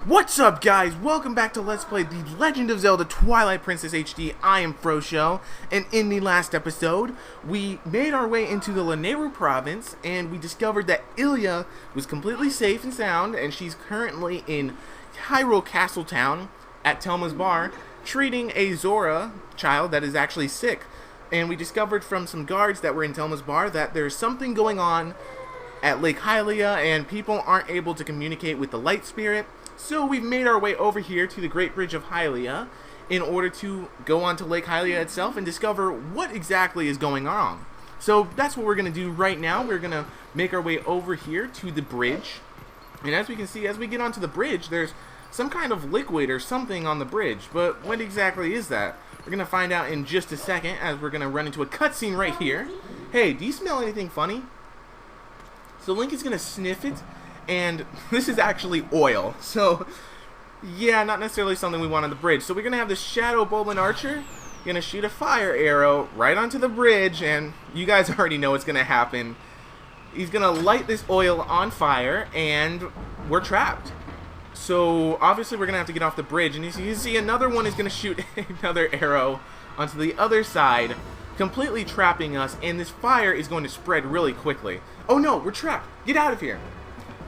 What's up, guys? Welcome back to Let's Play The Legend of Zelda Twilight Princess HD. I am Frosho, and in the last episode, we made our way into the Lanayru province, and we discovered that Hylia was completely safe and sound, and she's currently in Hyrule Castle Town at Telma's bar, treating a Zora child that is actually sick. And we discovered from some guards that were in Telma's bar that there's something going on at Lake Hylia, and people aren't able to communicate with the light spirit. So we've made our way over here to the Great Bridge of Hylia in order to go onto Lake Hylia itself and discover what exactly is going on. So that's what we're going to do right now. We're going to make our way over here to the bridge. And as we can see, as we get onto the bridge, there's some kind of liquid or something on the bridge. But what exactly is that? We're going to find out in just a second as we're going to run into a cutscene right here. Hey, do you smell anything funny? So Link is going to sniff it. And this is actually oil, so yeah, not necessarily something we want on the bridge. So we're going to have this Shadow Bowman Archer going to shoot a fire arrow right onto the bridge, and you guys already know what's going to happen. He's going to light this oil on fire, and we're trapped. So obviously we're going to have to get off the bridge, and you see another one is going to shoot another arrow onto the other side, completely trapping us, and this fire is going to spread really quickly. Oh no, we're trapped. Get out of here.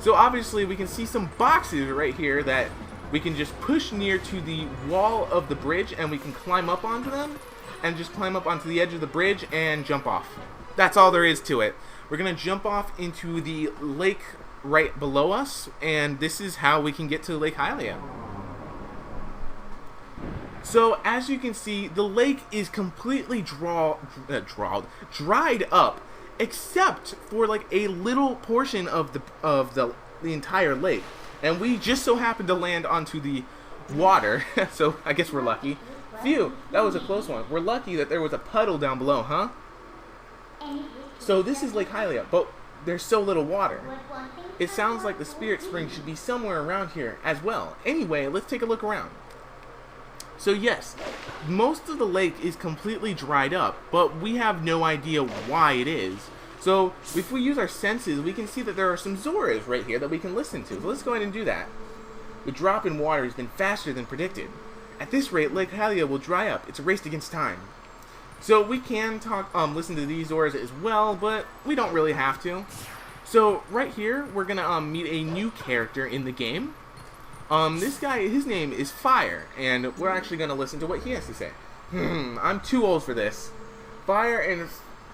So obviously we can see some boxes right here that we can just push near to the wall of the bridge, and we can climb up onto them and just climb up onto the edge of the bridge and jump off. That's all there is to it. We're going to jump off into the lake right below us, and this is how we can get to Lake Hylia. So as you can see, the lake is completely dried up, except for like a little portion of the entire lake, and we just so happened to land onto the water. So I guess we're lucky. Phew, that was a close one. We're lucky that there was a puddle down below, huh? So this is Lake Hylia, but there's so little water. It sounds like the spirit spring should be somewhere around here as well. Anyway, let's take a look around. So yes, most of the lake is completely dried up, but we have no idea why it is. So if we use our senses, we can see that there are some Zoras right here that we can listen to. So let's go ahead and do that. The drop in water has been faster than predicted. At this rate, Lake Hylia will dry up. It's a race against time. So we can listen to these Zoras as well, but we don't really have to. So right here, we're gonna meet a new character in the game. This guy, his name is Fire, and we're actually going to listen to what he has to say. I'm too old for this. Fire and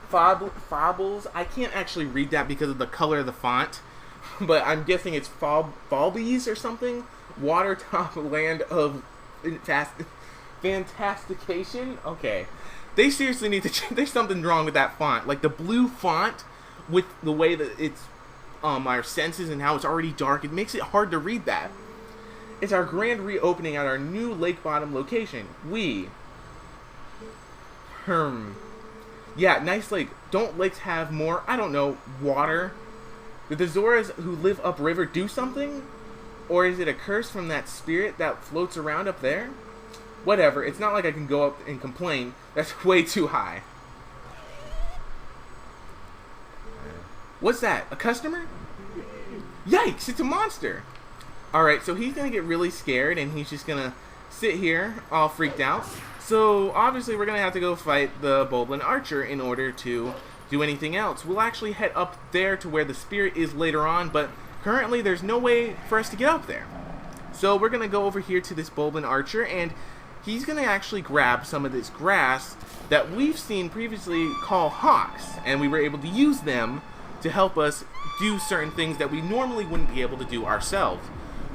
Fables, I can't actually read that because of the color of the font, but I'm guessing it's Falbies or something? Watertop Land of Fantastication? Okay. They seriously need to there's something wrong with that font. Like the blue font, with the way that it's, our senses and how it's already dark, it makes it hard to read that. It's our grand reopening at our new lake bottom location. Yeah, nice lake. Don't lakes have more, I don't know, water? Did the Zoras who live upriver do something? Or is it a curse from that spirit that floats around up there? Whatever, it's not like I can go up and complain. That's way too high. What's that? A customer? Yikes, it's a monster! Alright, so he's going to get really scared, and he's just going to sit here all freaked out. So obviously we're going to have to go fight the Bowman Archer in order to do anything else. We'll actually head up there to where the spirit is later on, but currently there's no way for us to get up there. So we're going to go over here to this Bowman Archer, and he's going to actually grab some of this grass that we've seen previously called hawks, and we were able to use them to help us do certain things that we normally wouldn't be able to do ourselves.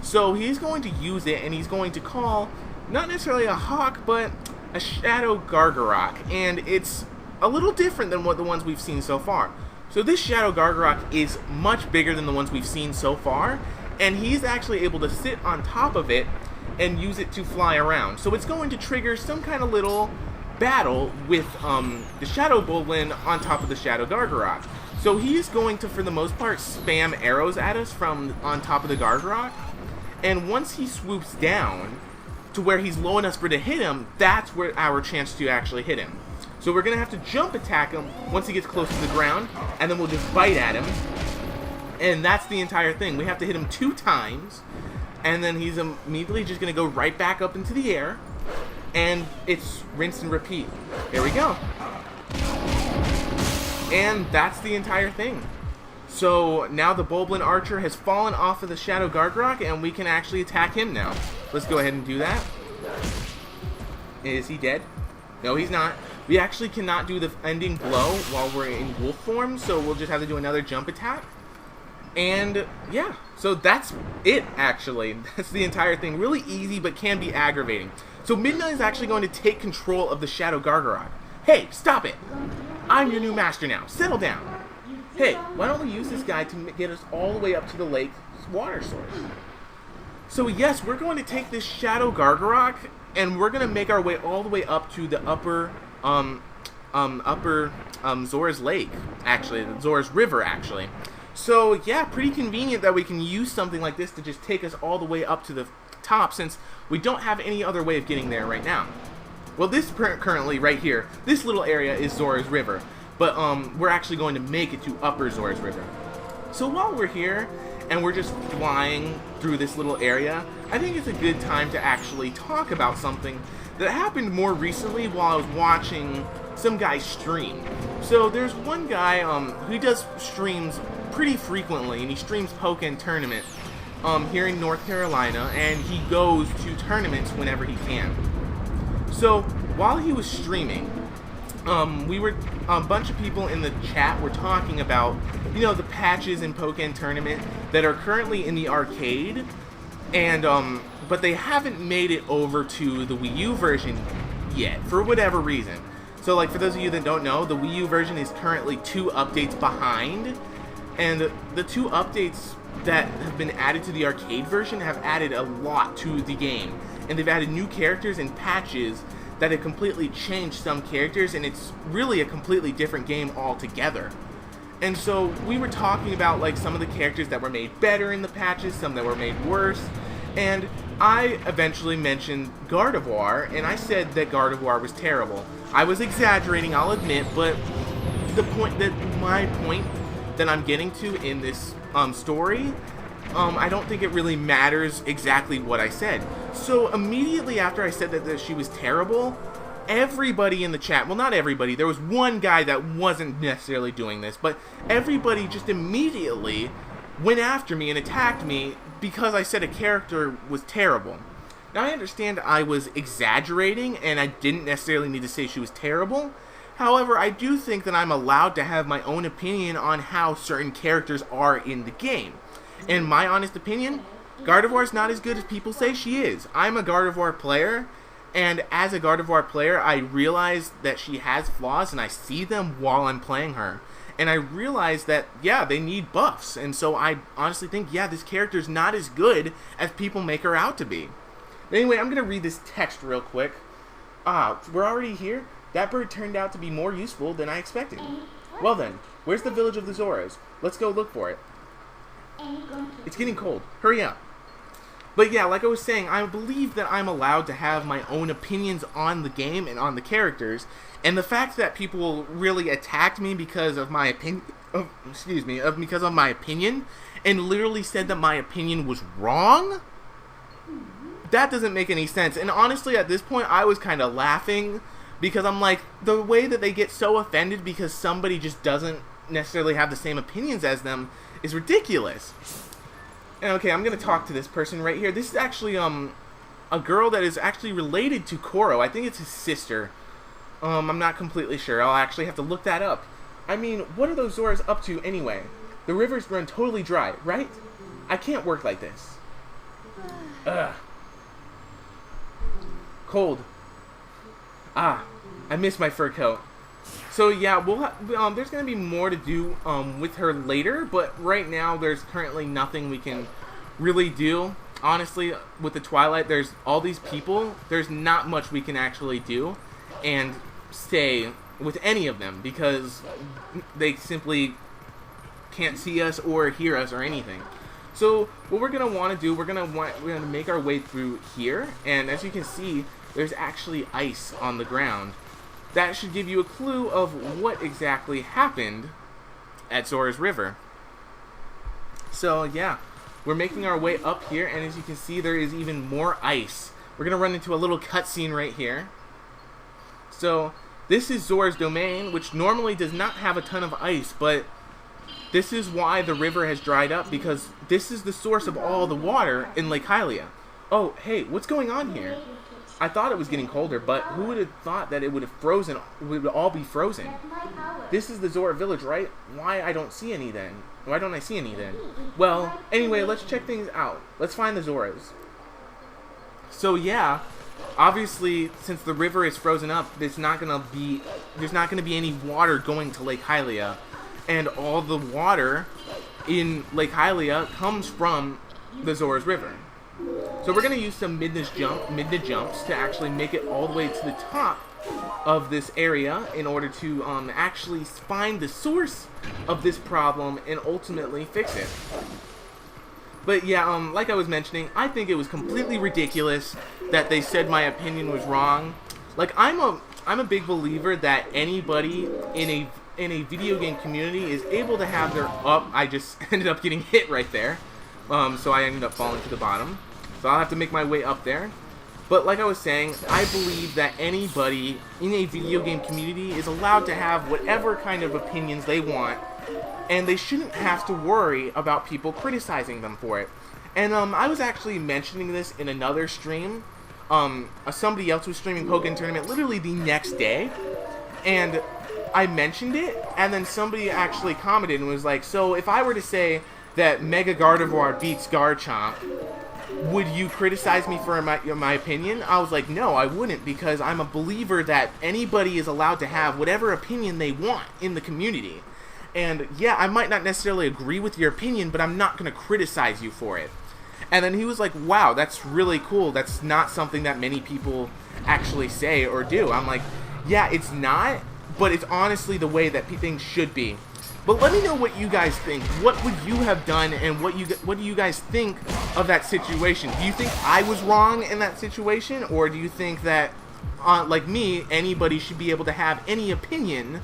So he's going to use it, and he's going to call, not necessarily a hawk, but a Shadow Gargarok, and it's a little different than what the ones we've seen so far. So this Shadow Gargarok is much bigger than the ones we've seen so far, and he's actually able to sit on top of it and use it to fly around. So it's going to trigger some kind of little battle with the Shadow Bowman on top of the Shadow Gargarok. So he's going to, for the most part, spam arrows at us from on top of the Gargarok. And once he swoops down to where he's low enough for to hit him, that's where our chance to actually hit him. So we're going to have to jump attack him once he gets close to the ground, and then we'll just bite at him. And that's the entire thing. We have to hit him 2 times, and then he's immediately just going to go right back up into the air, and it's rinse and repeat. There we go. And that's the entire thing. So now the Bulblin Archer has fallen off of the Shadow Gargarok, and we can actually attack him now. Let's go ahead and do that. Is he dead? No, he's not. We actually cannot do the ending blow while we're in wolf form, so we'll just have to do another jump attack. And yeah, so that's it actually. That's the entire thing. Really easy, but can be aggravating. So Midnight is actually going to take control of the Shadow Gargarok. Hey, stop it! I'm your new master now. Settle down. Hey, why don't we use this guy to get us all the way up to the lake's water source? So yes, we're going to take this Shadow Gargarok, and we're going to make our way all the way up to the upper Zoras Lake, actually, the Zoras River, actually. So yeah, pretty convenient that we can use something like this to just take us all the way up to the top, since we don't have any other way of getting there right now. Well, this currently right here, this little area is Zoras River, but we're actually going to make it to upper Zoras River. So while we're here and we're just flying through this little area, I think it's a good time to actually talk about something that happened more recently while I was watching some guy stream. So there's one guy who does streams pretty frequently, and he streams Pokken Tournament here in North Carolina, and he goes to tournaments whenever he can. So while he was streaming, we were a bunch of people in the chat were talking about, you know, the patches in Pokken Tournament that are currently in the arcade, and but they haven't made it over to the Wii U version yet for whatever reason. So like, for those of you that don't know, the Wii U version is currently 2 updates behind, and the 2 updates that have been added to the arcade version have added a lot to the game, and they've added new characters and patches that have completely changed some characters, and it's really a completely different game altogether. And so we were talking about like some of the characters that were made better in the patches, some that were made worse, and I eventually mentioned Gardevoir, and I said that Gardevoir was terrible. I was exaggerating, I'll admit, but my point that I'm getting to in this story, I don't think it really matters exactly what I said. So immediately after I said that she was terrible, everybody in the chat, well, not everybody, there was one guy that wasn't necessarily doing this, but everybody just immediately went after me and attacked me because I said a character was terrible. Now, I understand I was exaggerating, and I didn't necessarily need to say she was terrible. However, I do think that I'm allowed to have my own opinion on how certain characters are in the game. In my honest opinion, Gardevoir is not as good as people say she is. I'm a Gardevoir player, and as a Gardevoir player, I realize that she has flaws, and I see them while I'm playing her. And I realize that, yeah, they need buffs, and so I honestly think, yeah, this character is not as good as people make her out to be. Anyway, I'm going to read this text real quick. We're already here? That bird turned out to be more useful than I expected. Well then, where's the village of the Zoras? Let's go look for it. It's getting cold. Hurry up. But yeah, like I was saying, I believe that I'm allowed to have my own opinions on the game and on the characters, and the fact that people really attacked me because of my opinion, because of my opinion, and literally said that my opinion was wrong, that doesn't make any sense. And honestly, at this point, I was kind of laughing, because I'm like, the way that they get so offended because somebody just doesn't necessarily have the same opinions as them is ridiculous. And okay, I'm going to talk to this person right here. This is actually a girl that is actually related to Koro. I think it's his sister. I'm not completely sure. I'll actually have to look that up. I mean, what are those Zoras up to anyway? The rivers run totally dry, right? I can't work like this. Ugh. Cold. I miss my fur coat. So yeah, there's going to be more to do with her later, but right now there's currently nothing we can really do. Honestly, with the Twilight, there's all these people, there's not much we can actually do and say with any of them, because they simply can't see us or hear us or anything. So what we're going to want to do, we're going to make our way through here, and as you can see, there's actually ice on the ground. That should give you a clue of what exactly happened at Zoras River. So yeah, we're making our way up here, and as you can see, there is even more ice. We're gonna run into a little cutscene right here. So this is Zoras Domain, which normally does not have a ton of ice, but this is why the river has dried up, because this is the source of all the water in Lake Hylia. Oh, hey, what's going on here? I thought it was getting colder, but who would have thought that it would have frozen, would all be frozen? This is the Zora village, right? Why I don't see any then? Why don't I see any then? Well, anyway, let's check things out. Let's find the Zoras. So yeah, obviously, since the river is frozen up, there's not gonna be any water going to Lake Hylia, and all the water in Lake Hylia comes from the Zoras River. So we're going to use some mid-to jumps to actually make it all the way to the top of this area in order to actually find the source of this problem and ultimately fix it. But yeah, like I was mentioning, I think it was completely ridiculous that they said my opinion was wrong. Like, I'm a big believer that anybody in a video game community is able to have their I just ended up getting hit right there. So I ended up falling to the bottom. So I'll have to make my way up there. But like I was saying, I believe that anybody in a video game community is allowed to have whatever kind of opinions they want, and they shouldn't have to worry about people criticizing them for it. And I was actually mentioning this in another stream. Somebody else was streaming Pokken Tournament literally the next day, and I mentioned it, and then somebody actually commented and was like, so if I were to say that Mega Gardevoir beats Garchomp, would you criticize me for my opinion? I was like, no, I wouldn't, because I'm a believer that anybody is allowed to have whatever opinion they want in the community. And yeah, I might not necessarily agree with your opinion, but I'm not going to criticize you for it. And then he was like, wow, that's really cool. That's not something that many people actually say or do. I'm like, yeah, it's not, but it's honestly the way that things should be. But let me know what you guys think. What would you have done, and what do you guys think of that situation? Do you think I was wrong in that situation, or do you think that, like me, anybody should be able to have any opinion,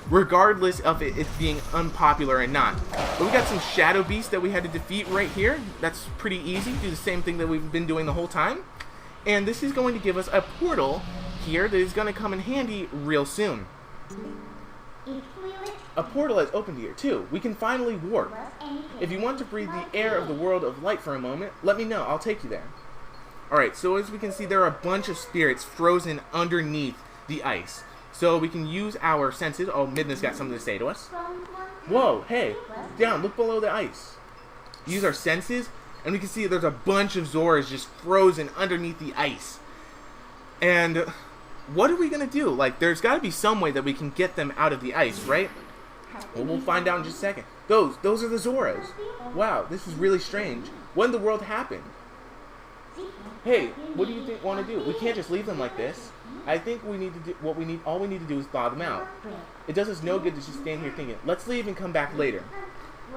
regardless of it being unpopular or not? But we got some Shadow Beasts that we had to defeat right here. That's pretty easy. Do the same thing that we've been doing the whole time. And this is going to give us a portal here that is going to come in handy real soon. A portal has opened here, too. We can finally warp. If you want to breathe the air of the world of light for a moment, let me know. I'll take you there. Alright, so as we can see, there are a bunch of spirits frozen underneath the ice. So we can use our senses. Oh, Midna's got something to say to us. Whoa, hey, down, look below the ice. Use our senses, and we can see there's a bunch of Zoras just frozen underneath the ice. And what are we going to do? Like, there's got to be some way that we can get them out of the ice, right? Well, we'll find out in just a second. Those are the Zoras. Wow, this is really strange. When did the world happen? Hey, what do you want to do? We can't just leave them like this. I think we need to do all we need to do is thaw them out. It does us no good to just stand here thinking, let's leave and come back later.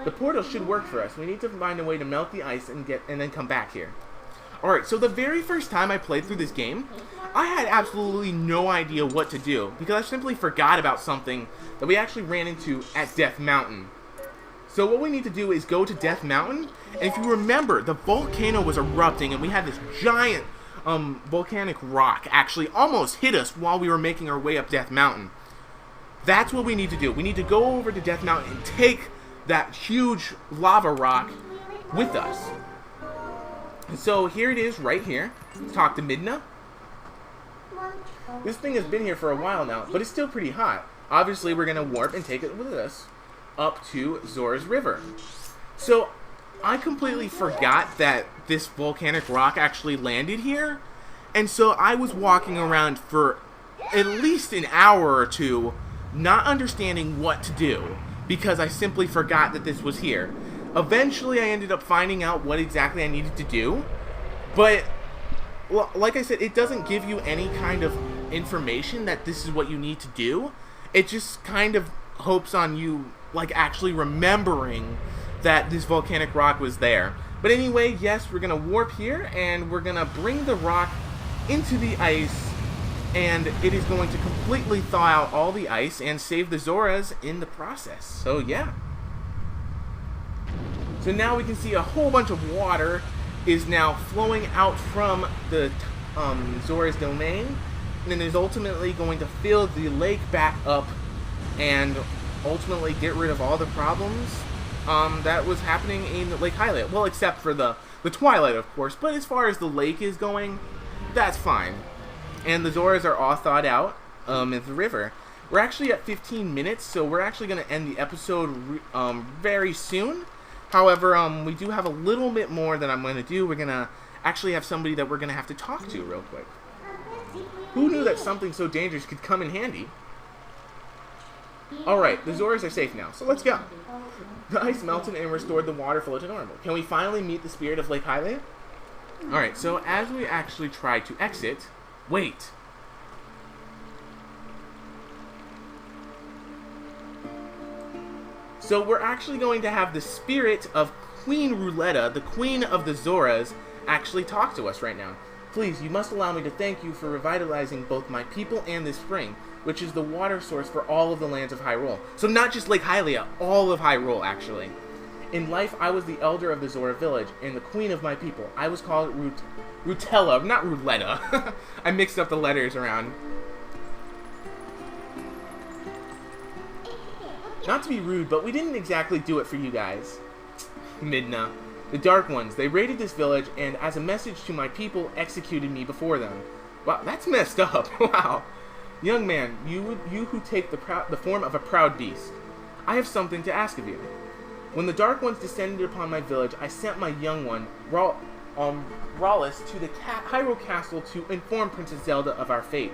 The portal should work for us. We need to find a way to melt the ice and then come back here. Alright, so the very first time I played through this game, I had absolutely no idea what to do, because I simply forgot about something that we actually ran into at Death Mountain. So what we need to do is go to Death Mountain, and if you remember, the volcano was erupting, and we had this giant volcanic rock actually almost hit us while we were making our way up Death Mountain. That's what we need to do. We need to go over to Death Mountain and take that huge lava rock with us. So here it is right here. Let's talk to Midna. This thing has been here for a while now, but it's still pretty hot. Obviously, we're going to warp and take it with us up to Zoras River. So I completely forgot that this volcanic rock actually landed here. And so I was walking around for at least an hour or two not understanding what to do, because I simply forgot that this was here. Eventually, I ended up finding out what exactly I needed to do, but, well, like I said, it doesn't give you any kind of information that this is what you need to do. It just kind of hopes on you, like, actually remembering that this volcanic rock was there. But anyway, yes, we're going to warp here, and we're going to bring the rock into the ice, and it is going to completely thaw out all the ice and save the Zoras in the process. So, yeah. So now we can see a whole bunch of water is now flowing out from the Zoras Domain, and then is ultimately going to fill the lake back up and ultimately get rid of all the problems that was happening in Lake Hylia. Well, except for the Twilight, of course, but as far as the lake is going, that's fine. And the Zoras are all thawed out in the river. We're actually at 15 minutes, so we're actually going to end the episode very soon. However, we do have a little bit more that I'm going to do. We're going to actually have somebody that we're going to have to talk to real quick. Who knew that something so dangerous could come in handy? Alright, the Zoras are safe now, so let's go. The ice melted and restored the water flow to normal. Can we finally meet the spirit of Lake Hylia? Alright, so as we actually try to exit... Wait. So we're actually going to have the spirit of Queen Rouletta, the queen of the Zoras, actually talk to us right now. Please, you must allow me to thank you for revitalizing both my people and this spring, which is the water source for all of the lands of Hyrule. So not just Lake Hylia, all of Hyrule, actually. In life, I was the elder of the Zora village, and the queen of my people. I was called Rutella, not Rouletta. I mixed up the letters around. Not to be rude, but we didn't exactly do it for you guys. Midna. The Dark Ones, they raided this village, and as a message to my people, executed me before them. Wow, that's messed up. Wow. Young man, you who take the form of a proud beast, I have something to ask of you. When the Dark Ones descended upon my village, I sent my young one, Rawlus, to the Hyrule Castle to inform Princess Zelda of our fate.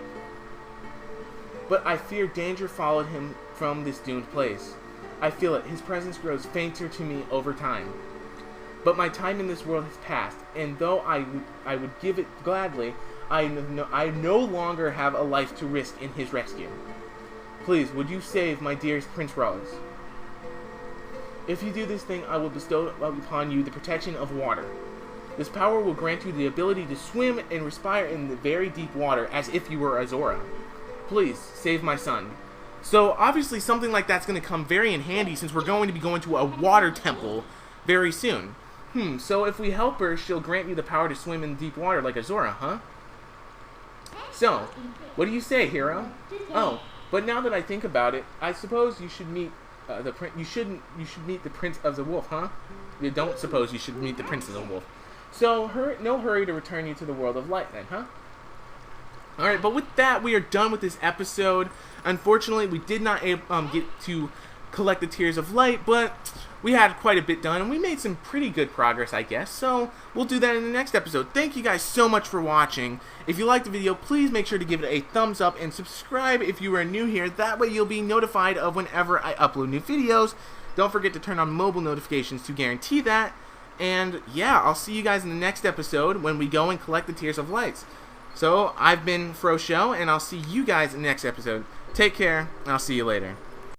But I fear danger followed him from this doomed place. I feel it. His presence grows fainter to me over time. But my time in this world has passed, and though I would give it gladly, I no longer have a life to risk in his rescue. Please, would you save my dearest Prince Rawlus? If you do this thing, I will bestow upon you the protection of water. This power will grant you the ability to swim and respire in the very deep water as if you were a Zora. Please, save my son. So, obviously something like that's going to come very in handy since we're going to be going to a water temple very soon. So if we help her, she'll grant you the power to swim in deep water like a Zora, huh? So, what do you say, hero? Oh, but now that I think about it, I suppose you should meet you should meet the Prince of the Wolf, huh? You don't suppose you should meet the Prince of the Wolf. So, no hurry to return you to the world of light then, huh? Alright, but with that, we are done with this episode. Unfortunately, we did not get to collect the Tears of Light, but we had quite a bit done, and we made some pretty good progress, I guess. So, we'll do that in the next episode. Thank you guys so much for watching. If you liked the video, please make sure to give it a thumbs up and subscribe if you are new here. That way you'll be notified of whenever I upload new videos. Don't forget to turn on mobile notifications to guarantee that. And yeah, I'll see you guys in the next episode when we go and collect the Tears of Lights. So, I've been Fro Show, and I'll see you guys in the next episode. Take care, and I'll see you later.